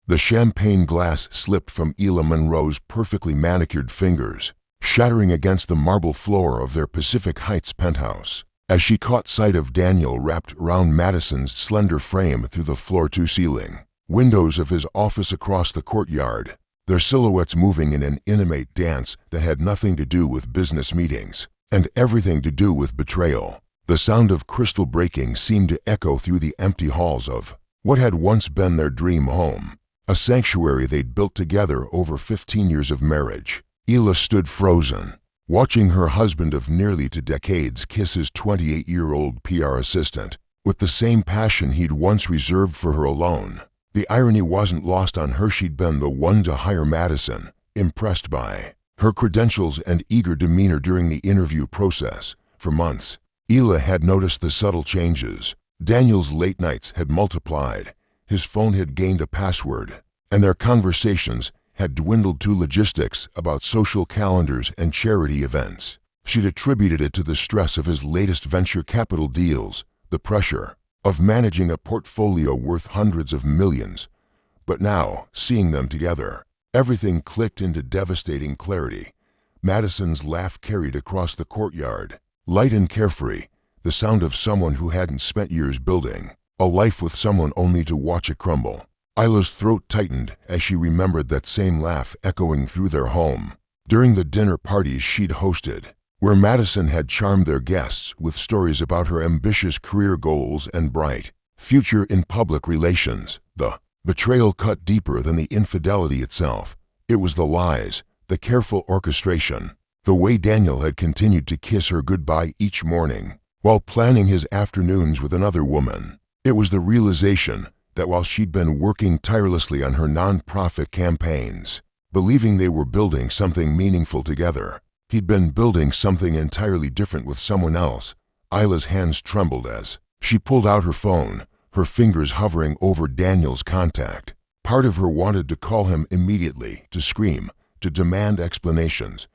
The champagne glass slipped from Ela Monroe's perfectly manicured fingers, shattering against the marble floor of their Pacific Heights penthouse. As she caught sight of Daniel wrapped around Madison's slender frame through the floor-to-ceiling windows of his office across the courtyard, their silhouettes moving in an intimate dance that had nothing to do with business meetings and everything to do with betrayal. The sound of crystal breaking seemed to echo through the empty halls of what had once been their dream home, a sanctuary they'd built together over 15 years of marriage. Ela stood frozen, watching her husband of nearly 2 decades kiss his 28-year-old PR assistant with the same passion he'd once reserved for her alone. The irony wasn't lost on her. She'd been the one to hire Madison, impressed by her credentials and eager demeanor during the interview process. For months, Ela had noticed the subtle changes. Daniel's late nights had multiplied, his phone had gained a password, and their conversations had dwindled to logistics about social calendars and charity events. She'd attributed it to the stress of his latest venture capital deals, the pressure of managing a portfolio worth hundreds of millions. But now, seeing them together, everything clicked into devastating clarity. Madison's laugh carried across the courtyard, light and carefree, the sound of someone who hadn't spent years building a life with someone only to watch it crumble. Ila's throat tightened as she remembered that same laugh echoing through their home during the dinner parties she'd hosted, where Madison had charmed their guests with stories about her ambitious career goals and bright future in public relations. The betrayal cut deeper than the infidelity itself. It was the lies, the careful orchestration, the way Daniel had continued to kiss her goodbye each morning while planning his afternoons with another woman. It was the realization that while she'd been working tirelessly on her non-profit campaigns, believing they were building something meaningful together, he'd been building something entirely different with someone else. Ila's hands trembled as she pulled out her phone, her fingers hovering over Daniel's contact. Part of her wanted to call him immediately, to scream, to demand explanations.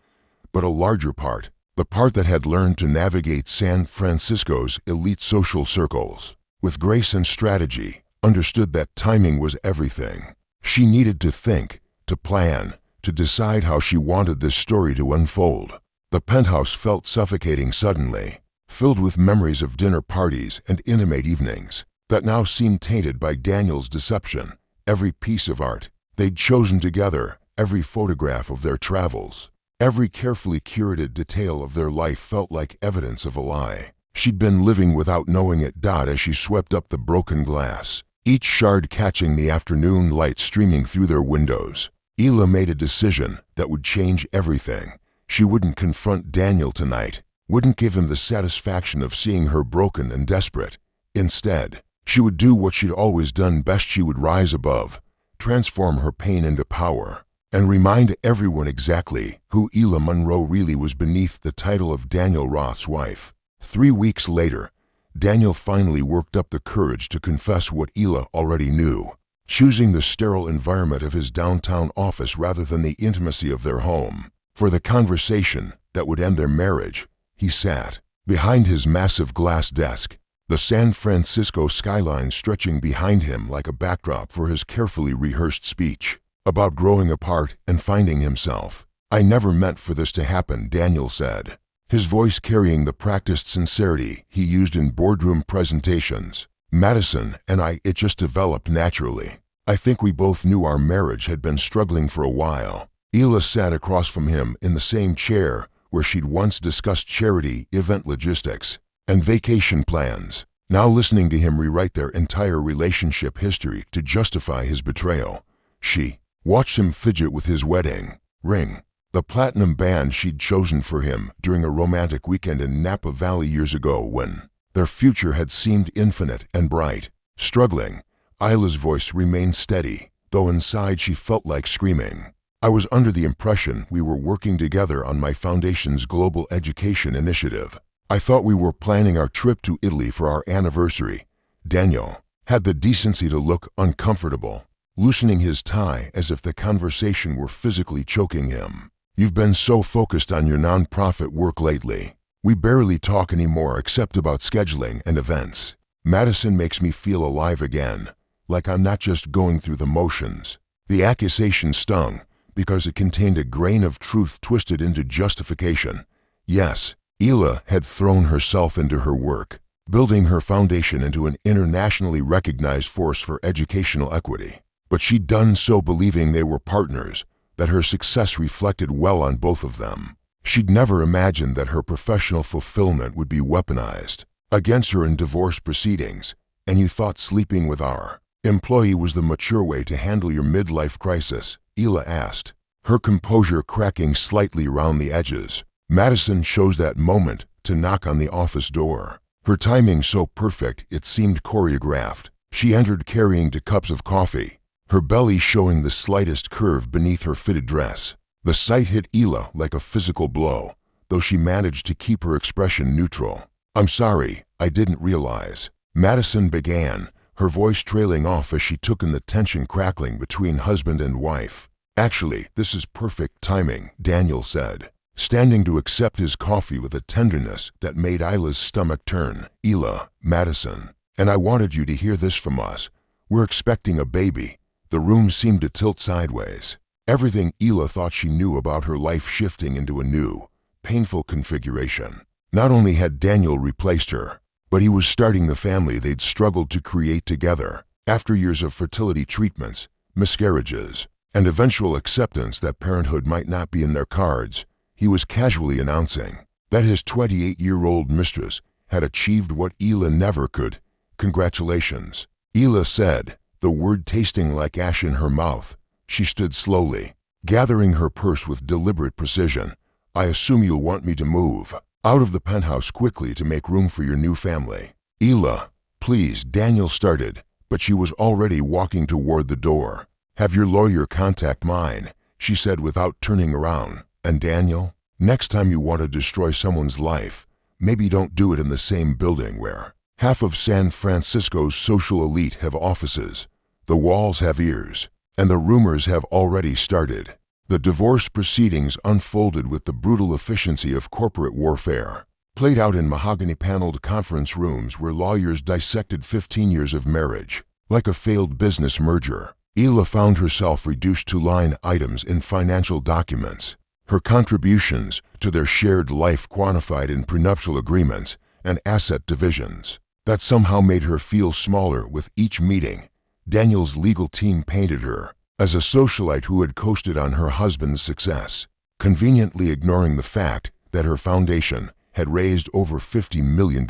But a larger part, the part that had learned to navigate San Francisco's elite social circles with grace and strategy, understood that timing was everything. She needed to think, to plan, to decide how she wanted this story to unfold. The penthouse felt suffocating suddenly, filled with memories of dinner parties and intimate evenings that now seemed tainted by Daniel's deception. Every piece of art they'd chosen together, every photograph of their travels, every carefully curated detail of their life felt like evidence of a lie. She'd been living without knowing it. As she swept up the broken glass, each shard catching the afternoon light streaming through their windows, Ela made a decision that would change everything. She wouldn't confront Daniel tonight, wouldn't give him the satisfaction of seeing her broken and desperate. Instead, she would do what she'd always done best. She would rise above, transform her pain into power, and remind everyone exactly who Ela Monroe really was beneath the title of Daniel Roth's wife. 3 weeks later, Daniel finally worked up the courage to confess what Ela already knew. Choosing the sterile environment of his downtown office rather than the intimacy of their home for the conversation that would end their marriage, he sat behind his massive glass desk, the San Francisco skyline stretching behind him like a backdrop for his carefully rehearsed speech about growing apart and finding himself. "I never meant for this to happen," Daniel said, his voice carrying the practiced sincerity he used in boardroom presentations. "Madison and it just developed naturally. I think we both knew our marriage had been struggling for a while." Ela sat across from him in the same chair where she'd once discussed charity, event logistics, and vacation plans, now listening to him rewrite their entire relationship history to justify his betrayal. She watched him fidget with his wedding ring, the platinum band she'd chosen for him during a romantic weekend in Napa Valley years ago when their future had seemed infinite and bright. Struggling, Ila's voice remained steady, though inside she felt like screaming. "I was under the impression we were working together on my foundation's global education initiative. I thought we were planning our trip to Italy for our anniversary." Daniel had the decency to look uncomfortable, loosening his tie as if the conversation were physically choking him. "You've been so focused on your nonprofit work lately. We barely talk anymore except about scheduling and events. Madison makes me feel alive again, like I'm not just going through the motions." The accusation stung because it contained a grain of truth twisted into justification. Yes, Ela had thrown herself into her work, building her foundation into an internationally recognized force for educational equity. But she'd done so believing they were partners, that her success reflected well on both of them. She'd never imagined that her professional fulfillment would be weaponized against her in divorce proceedings. And you thought sleeping with our employee was the mature way to handle your midlife crisis? Ela asked, her composure cracking slightly around the edges. Madison chose that moment to knock on the office door. Her timing so perfect it seemed choreographed. She entered carrying 2 cups of coffee, her belly showing the slightest curve beneath her fitted dress. The sight hit Ela like a physical blow, though she managed to keep her expression neutral. "I'm sorry, I didn't realize," Madison began, her voice trailing off as she took in the tension crackling between husband and wife. "Actually, this is perfect timing," Daniel said, standing to accept his coffee with a tenderness that made Ila's stomach turn. "Ela, Madison, and I wanted you to hear this from us. We're expecting a baby." The room seemed to tilt sideways. Everything Ela thought she knew about her life shifting into a new, painful configuration. Not only had Daniel replaced her, but he was starting the family they'd struggled to create together. After years of fertility treatments, miscarriages, and eventual acceptance that parenthood might not be in their cards, he was casually announcing that his 28-year-old mistress had achieved what Ela never could. "Congratulations," Ela said, the word tasting like ash in her mouth. She stood slowly, gathering her purse with deliberate precision. "I assume you'll want me to move out of the penthouse quickly to make room for your new family." "Ela, please," Daniel started, but she was already walking toward the door. "Have your lawyer contact mine," she said without turning around. "And Daniel, next time you want to destroy someone's life, maybe don't do it in the same building where half of San Francisco's social elite have offices. The walls have ears, and the rumors have already started." The divorce proceedings unfolded with the brutal efficiency of corporate warfare, played out in mahogany-paneled conference rooms where lawyers dissected 15 years of marriage. Like a failed business merger, Ela found herself reduced to line items in financial documents, her contributions to their shared life quantified in prenuptial agreements and asset divisions. That somehow made her feel smaller with each meeting. Daniel's legal team painted her as a socialite who had coasted on her husband's success, conveniently ignoring the fact that her foundation had raised over $50 million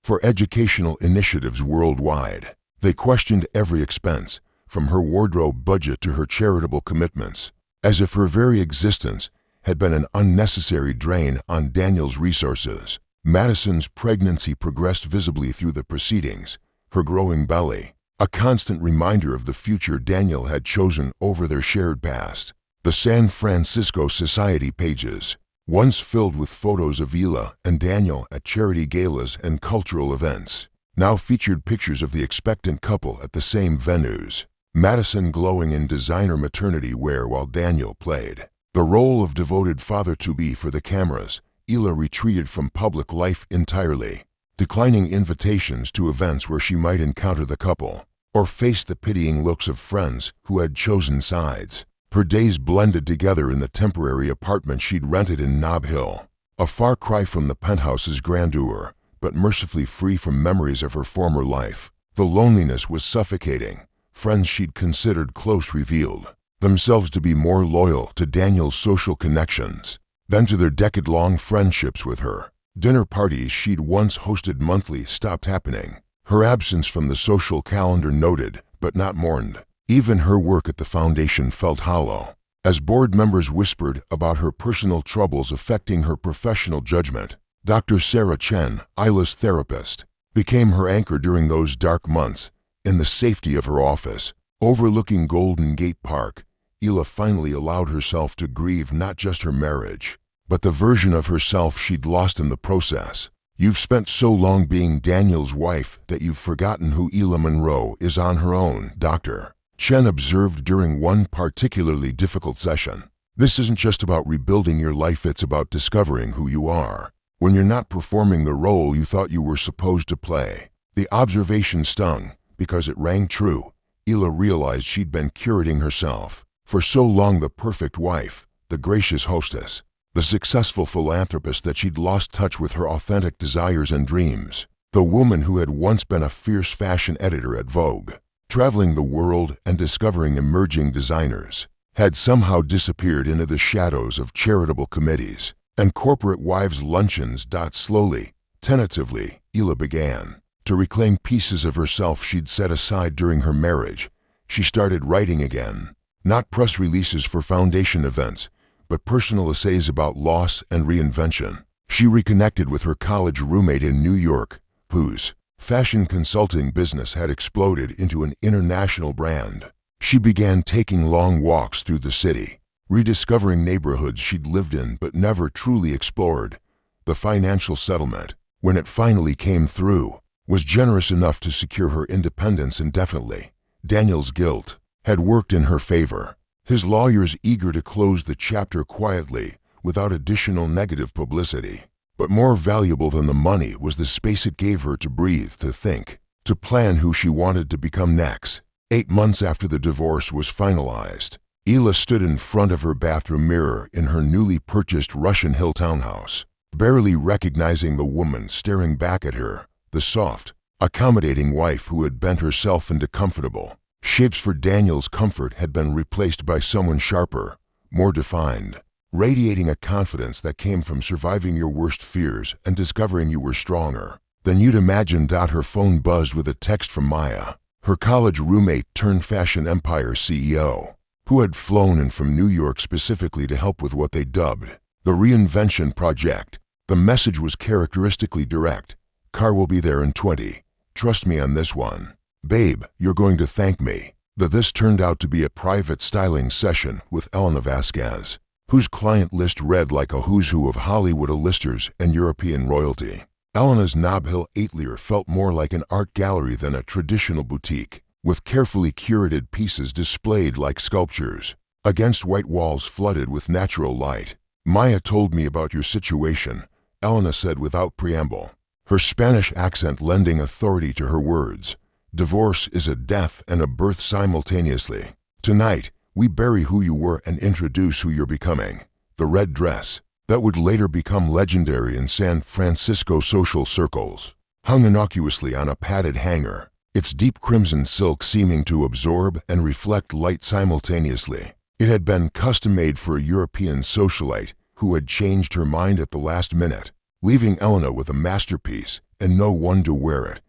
for educational initiatives worldwide. They questioned every expense, from her wardrobe budget to her charitable commitments, as if her very existence had been an unnecessary drain on Daniel's resources. Madison's pregnancy progressed visibly through the proceedings, her growing belly a constant reminder of the future Daniel had chosen over their shared past. The San Francisco Society pages, once filled with photos of Ela and Daniel at charity galas and cultural events, now featured pictures of the expectant couple at the same venues. Madison glowing in designer maternity wear while Daniel played the role of devoted father-to-be for the cameras. Ela retreated from public life entirely, declining invitations to events where she might encounter the couple or face the pitying looks of friends who had chosen sides. Her days blended together in the temporary apartment she'd rented in Nob Hill, a far cry from the penthouse's grandeur, but mercifully free from memories of her former life. The loneliness was suffocating. Friends she'd considered close revealed themselves to be more loyal to Daniel's social connections than to their decade-long friendships with her. Dinner parties she'd once hosted monthly stopped happening, her absence from the social calendar noted but not mourned. Even her work at the foundation felt hollow, as board members whispered about her personal troubles affecting her professional judgment. Dr. Sarah Chen, Ila's therapist, became her anchor during those dark months. In the safety of her office, overlooking Golden Gate Park, Ela finally allowed herself to grieve not just her marriage, but the version of herself she'd lost in the process. "You've spent so long being Daniel's wife that you've forgotten who Ela Monroe is on her own," Dr. Chen observed during one particularly difficult session. "This isn't just about rebuilding your life, it's about discovering who you are when you're not performing the role you thought you were supposed to play." The observation stung because it rang true. Ela realized she'd been curating herself. For so long the perfect wife, the gracious hostess, the successful philanthropist that she'd lost touch with her authentic desires and dreams. The woman who had once been a fierce fashion editor at Vogue, traveling the world and discovering emerging designers, had somehow disappeared into the shadows of charitable committees and corporate wives' luncheons. Slowly, tentatively, Ela began to reclaim pieces of herself she'd set aside during her marriage. She started writing again, not press releases for foundation events, but personal essays about loss and reinvention. She reconnected with her college roommate in New York, whose fashion consulting business had exploded into an international brand. She began taking long walks through the city, rediscovering neighborhoods she'd lived in but never truly explored. The financial settlement, when it finally came through, was generous enough to secure her independence indefinitely. Daniel's guilt had worked in her favor, his lawyers eager to close the chapter quietly, without additional negative publicity. But more valuable than the money was the space it gave her to breathe, to think, to plan who she wanted to become next. 8 months after the divorce was finalized, Ela stood in front of her bathroom mirror in her newly purchased Russian Hill townhouse, barely recognizing the woman staring back at her, the soft, accommodating wife who had bent herself into comfortable shapes. For Daniel's comfort had been replaced by someone sharper, more defined, radiating a confidence that came from surviving your worst fears and discovering you were stronger than you'd imagined. Her phone buzzed with a text from Maya, her college roommate turned fashion empire CEO, who had flown in from New York specifically to help with what they dubbed the Reinvention Project. The message was characteristically direct. Car will be there in 20. Trust me on this one. Babe, you're going to thank me. This turned out to be a private styling session with Elena Vasquez, whose client list read like a who's who of Hollywood A-listers and European royalty. Elena's Nob Hill atelier felt more like an art gallery than a traditional boutique, with carefully curated pieces displayed like sculptures against white walls flooded with natural light. Maya told me about your situation, Elena said without preamble, her Spanish accent lending authority to her words. Divorce is a death and a birth simultaneously. Tonight, we bury who you were and introduce who you're becoming. The red dress, that would later become legendary in San Francisco social circles, hung innocuously on a padded hanger, its deep crimson silk seeming to absorb and reflect light simultaneously. It had been custom-made for a European socialite who had changed her mind at the last minute, leaving Elena with a masterpiece and no one to wear it.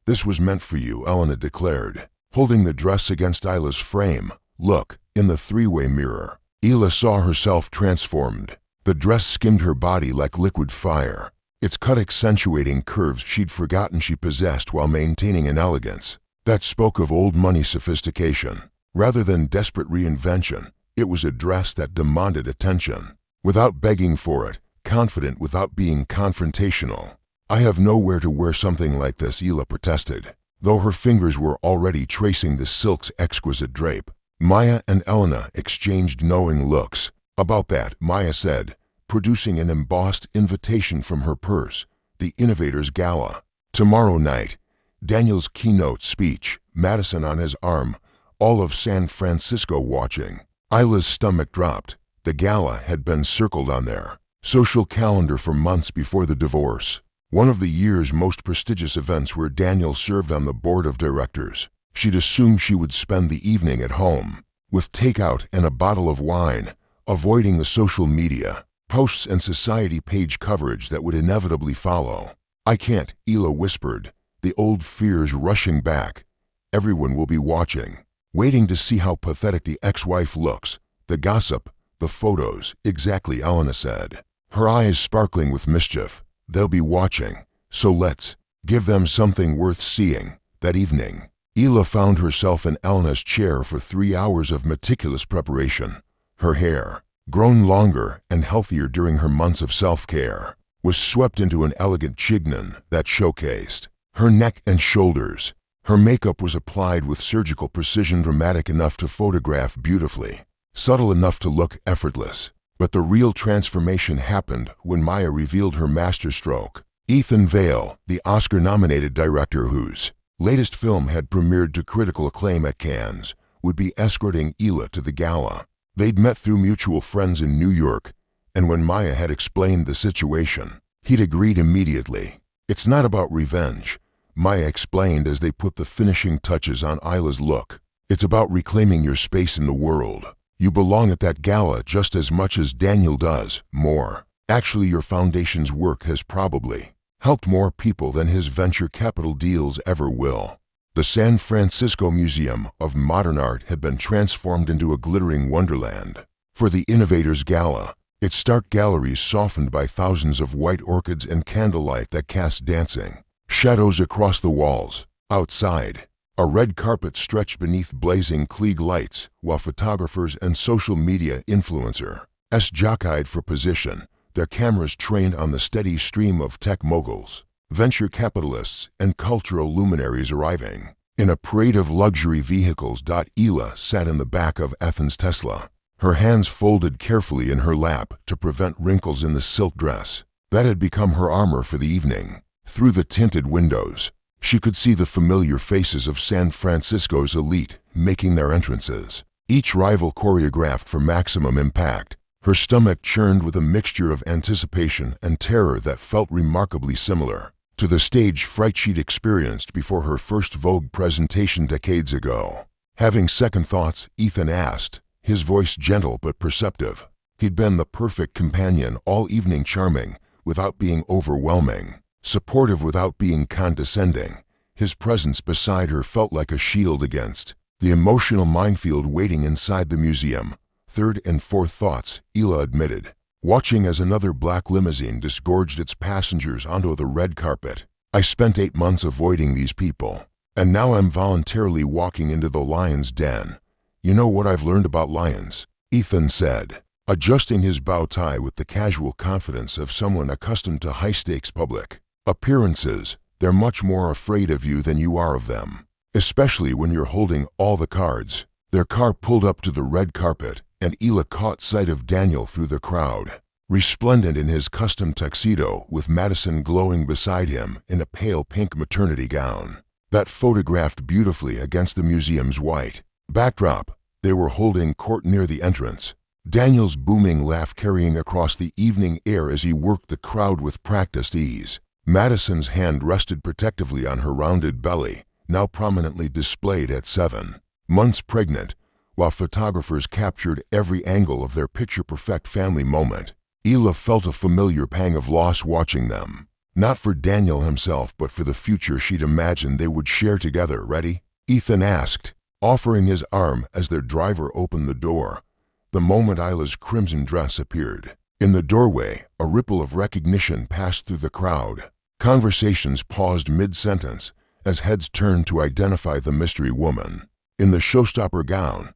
This was meant for you, Elena declared, holding the dress against Ila's frame. Look, in the three-way mirror. Ela saw herself transformed. The dress skimmed her body like liquid fire, its cut accentuating curves she'd forgotten she possessed while maintaining an elegance that spoke of old money sophistication. Rather than desperate reinvention, it was a dress that demanded attention, without begging for it, confident without being confrontational. I have nowhere to wear something like this, Ela protested, though her fingers were already tracing the silk's exquisite drape. Maya and Elena exchanged knowing looks. About that, Maya said, producing an embossed invitation from her purse, the Innovators Gala. Tomorrow night. Daniel's keynote speech, Madison on his arm, all of San Francisco watching. Ila's stomach dropped. The gala had been circled on their social calendar for months before the divorce. One of the year's most prestigious events where Daniel served on the board of directors. She'd assumed she would spend the evening at home, with takeout and a bottle of wine, avoiding the social media posts and society page coverage that would inevitably follow. I can't, Ela whispered, the old fears rushing back. Everyone will be watching, waiting to see how pathetic the ex-wife looks, the gossip, the photos. Exactly, Elena said, her eyes sparkling with mischief. They'll be watching, so let's give them something worth seeing. That evening, Ela found herself in Elena's chair for 3 hours of meticulous preparation. Her hair, grown longer and healthier during her months of self-care, was swept into an elegant chignon that showcased her neck and shoulders. Her makeup was applied with surgical precision, dramatic enough to photograph beautifully, subtle enough to look effortless. But the real transformation happened when Maya revealed her masterstroke. Ethan Vale, the Oscar-nominated director whose latest film had premiered to critical acclaim at Cannes, would be escorting Hila to the gala. They'd met through mutual friends in New York, and when Maya had explained the situation, he'd agreed immediately. It's not about revenge, Maya explained as they put the finishing touches on Hila's look. It's about reclaiming your space in the world. You belong at that gala just as much as Daniel does, more. Actually, your foundation's work has probably helped more people than his venture capital deals ever will. The San Francisco Museum of Modern Art had been transformed into a glittering wonderland. For the Innovators Gala, its stark galleries softened by thousands of white orchids and candlelight that cast dancing shadows across the walls. Outside, a red carpet stretched beneath blazing Klieg lights, while photographers and social media influencers jockeyed for position, their cameras trained on the steady stream of tech moguls, venture capitalists, and cultural luminaries arriving. In a parade of luxury vehicles, Hila sat in the back of Ethan's Tesla, her hands folded carefully in her lap to prevent wrinkles in the silk dress that had become her armor for the evening. Through the tinted windows, she could see the familiar faces of San Francisco's elite making their entrances, each rival choreographed for maximum impact. Her stomach churned with a mixture of anticipation and terror that felt remarkably similar to the stage fright she'd experienced before her first Vogue presentation decades ago. Having second thoughts, Ethan asked, his voice gentle but perceptive. He'd been the perfect companion all evening, charming without being overwhelming, supportive without being condescending. His presence beside her felt like a shield against the emotional minefield waiting inside the museum. Third and fourth thoughts, Hila admitted, watching as another black limousine disgorged its passengers onto the red carpet. I spent 8 months avoiding these people, and now I'm voluntarily walking into the lion's den. You know what I've learned about lions? Ethan said, adjusting his bow tie with the casual confidence of someone accustomed to high-stakes public appearances. They're much more afraid of you than you are of them, especially when you're holding all the cards. Their car pulled up to the red carpet, and Hila caught sight of Daniel through the crowd, resplendent in his custom tuxedo with Madison glowing beside him in a pale pink maternity gown that photographed beautifully against the museum's white backdrop. They were holding court near the entrance, Daniel's booming laugh carrying across the evening air as he worked the crowd with practiced ease. Madison's hand rested protectively on her rounded belly, now prominently displayed at 7 months pregnant, while photographers captured every angle of their picture-perfect family moment. Hila felt a familiar pang of loss watching them, not for Daniel himself but for the future she'd imagined they would share together. Ready? Ethan asked, offering his arm as their driver opened the door. The moment Hila's crimson dress appeared in the doorway, a ripple of recognition passed through the crowd. Conversations paused mid-sentence as heads turned to identify the mystery woman in the showstopper gown.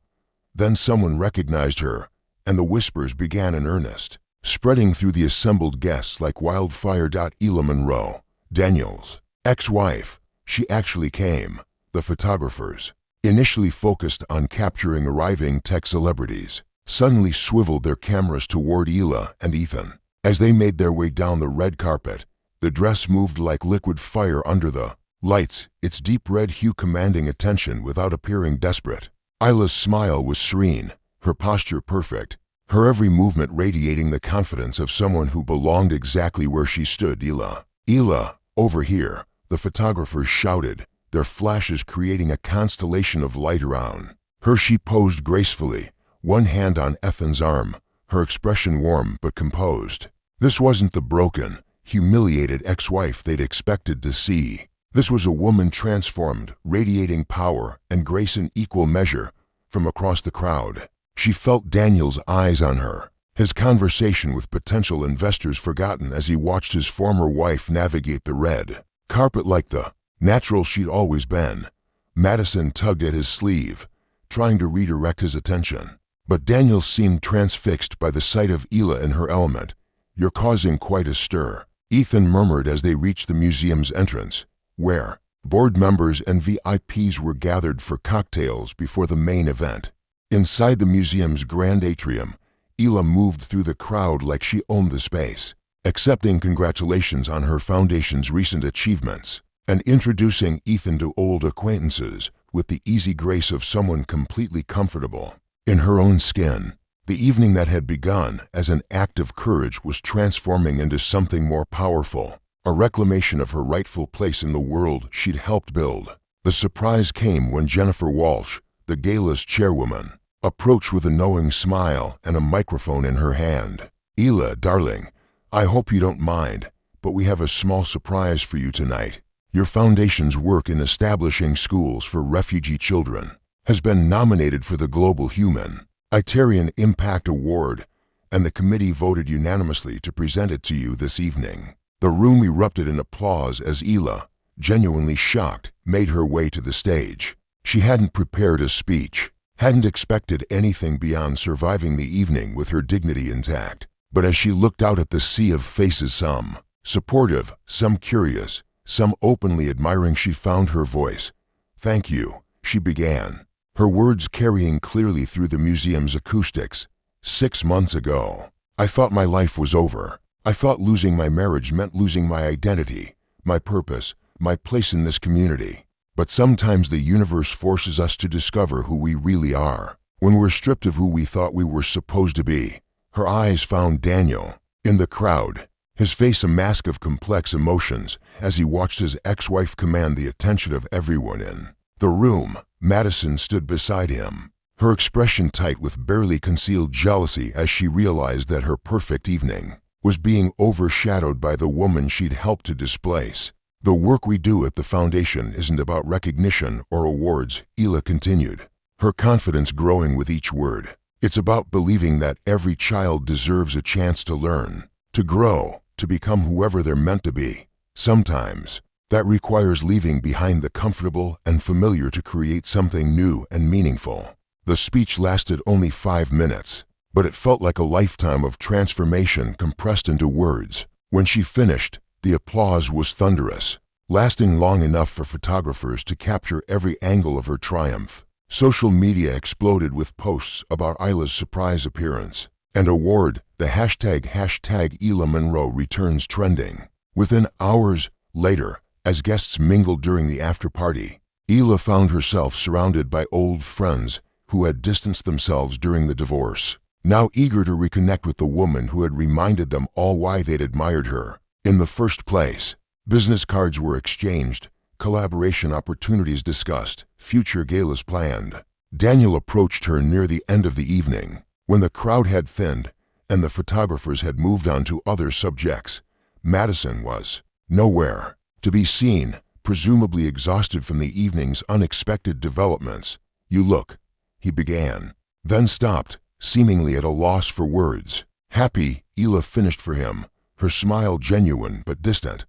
Then someone recognized her, and the whispers began in earnest, spreading through the assembled guests like wildfire. Hila Monroe, Daniel's ex-wife. She actually came. The photographers, initially focused on capturing arriving tech celebrities, suddenly swiveled their cameras toward Hila and Ethan. As they made their way down the red carpet, the dress moved like liquid fire under the lights, its deep red hue commanding attention without appearing desperate. Hila's smile was serene, her posture perfect, her every movement radiating the confidence of someone who belonged exactly where she stood. Hila, over here, the photographers shouted, their flashes creating a constellation of light around her. She posed gracefully, one hand on Ethan's arm, her expression warm but composed. This wasn't the broken, humiliated ex-wife they'd expected to see. This was a woman transformed, radiating power and grace in equal measure. From across the crowd, she felt Daniel's eyes on her, his conversation with potential investors forgotten as he watched his former wife navigate the red carpet like the natural she'd always been. Madison tugged at his sleeve, trying to redirect his attention, but Daniel seemed transfixed by the sight of Hila in her element. You're causing quite a stir, Ethan murmured as they reached the museum's entrance, where board members and VIPs were gathered for cocktails before the main event. Inside the museum's grand atrium, Hila moved through the crowd like she owned the space, accepting congratulations on her foundation's recent achievements. and introducing Ethan to old acquaintances with the easy grace of someone completely comfortable in her own skin. The evening that had begun as an act of courage was transforming into something more powerful, a reclamation of her rightful place in the world she'd helped build. The surprise came when Jennifer Walsh, the gala's chairwoman, approached with a knowing smile and a microphone in her hand. "Ela, darling, I hope you don't mind, but we have a small surprise for you tonight. Your foundation's work in establishing schools for refugee children has been nominated for the Global Humanitarian Impact Award, and the committee voted unanimously to present it to you this evening." The room erupted in applause as Ela, genuinely shocked, made her way to the stage. She hadn't prepared a speech, hadn't expected anything beyond surviving the evening with her dignity intact. But as she looked out at the sea of faces, some supportive, some curious, some openly admiring, she found her voice. "Thank you," she began, her words carrying clearly through the museum's acoustics. "6 months ago, I thought my life was over. I thought losing my marriage meant losing my identity, my purpose, my place in this community. But sometimes the universe forces us to discover who we really are, when we're stripped of who we thought we were supposed to be." Her eyes found Daniel in the crowd, his face a mask of complex emotions as he watched his ex-wife command the attention of everyone in the room. Madison stood beside him, her expression tight with barely concealed jealousy as she realized that her perfect evening was being overshadowed by the woman she'd helped to displace. "The work we do at the foundation isn't about recognition or awards," Ela continued, her confidence growing with each word. "It's about believing that every child deserves a chance to learn, to grow, to become whoever they're meant to be. Sometimes that requires leaving behind the comfortable and familiar to create something new and meaningful." The speech lasted only 5 minutes, but it felt like a lifetime of transformation compressed into words. When she finished, the applause was thunderous, lasting long enough for photographers to capture every angle of her triumph. Social media exploded with posts about Ila's surprise appearance and award, the hashtag Ela Monroe returns trending. Within hours later, as guests mingled during the after-party, Ela found herself surrounded by old friends who had distanced themselves during the divorce, now eager to reconnect with the woman who had reminded them all why they'd admired her in the first place. Business cards were exchanged, collaboration opportunities discussed, future galas planned. Daniel approached her near the end of the evening, when the crowd had thinned and the photographers had moved on to other subjects. Madison was nowhere to be seen, presumably exhausted from the evening's unexpected developments. "You look," he began, then stopped, seemingly at a loss for words. "Happy," Ela finished for him, her smile genuine but distant.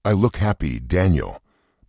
"I look happy, Daniel,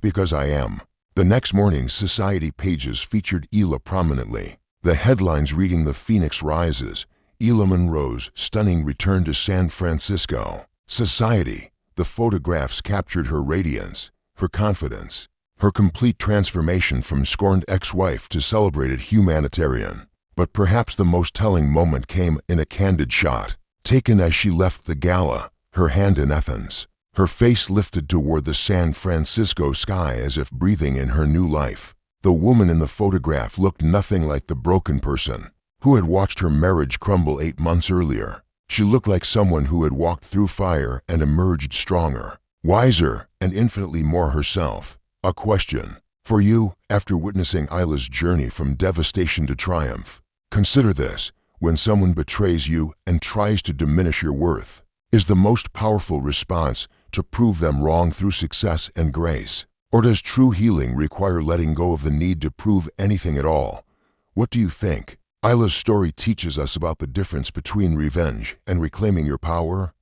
because I am." The next morning's society pages featured Ela prominently, the headlines reading "The Phoenix Rises, Ela Monroe's stunning return to San Francisco." Society, the photographs captured her radiance, her confidence, her complete transformation from scorned ex-wife to celebrated humanitarian. But perhaps the most telling moment came in a candid shot, taken as she left the gala, her hand in Ethan's, her face lifted toward the San Francisco sky as if breathing in her new life. The woman in the photograph looked nothing like the broken person who had watched her marriage crumble 8 months earlier. She looked like someone who had walked through fire and emerged stronger, wiser, and infinitely more herself. A question for you, after witnessing Ila's journey from devastation to triumph. Consider this: when someone betrays you and tries to diminish your worth, is the most powerful response to prove them wrong through success and grace? Or does true healing require letting go of the need to prove anything at all? What do you think? Ila's story teaches us about the difference between revenge and reclaiming your power.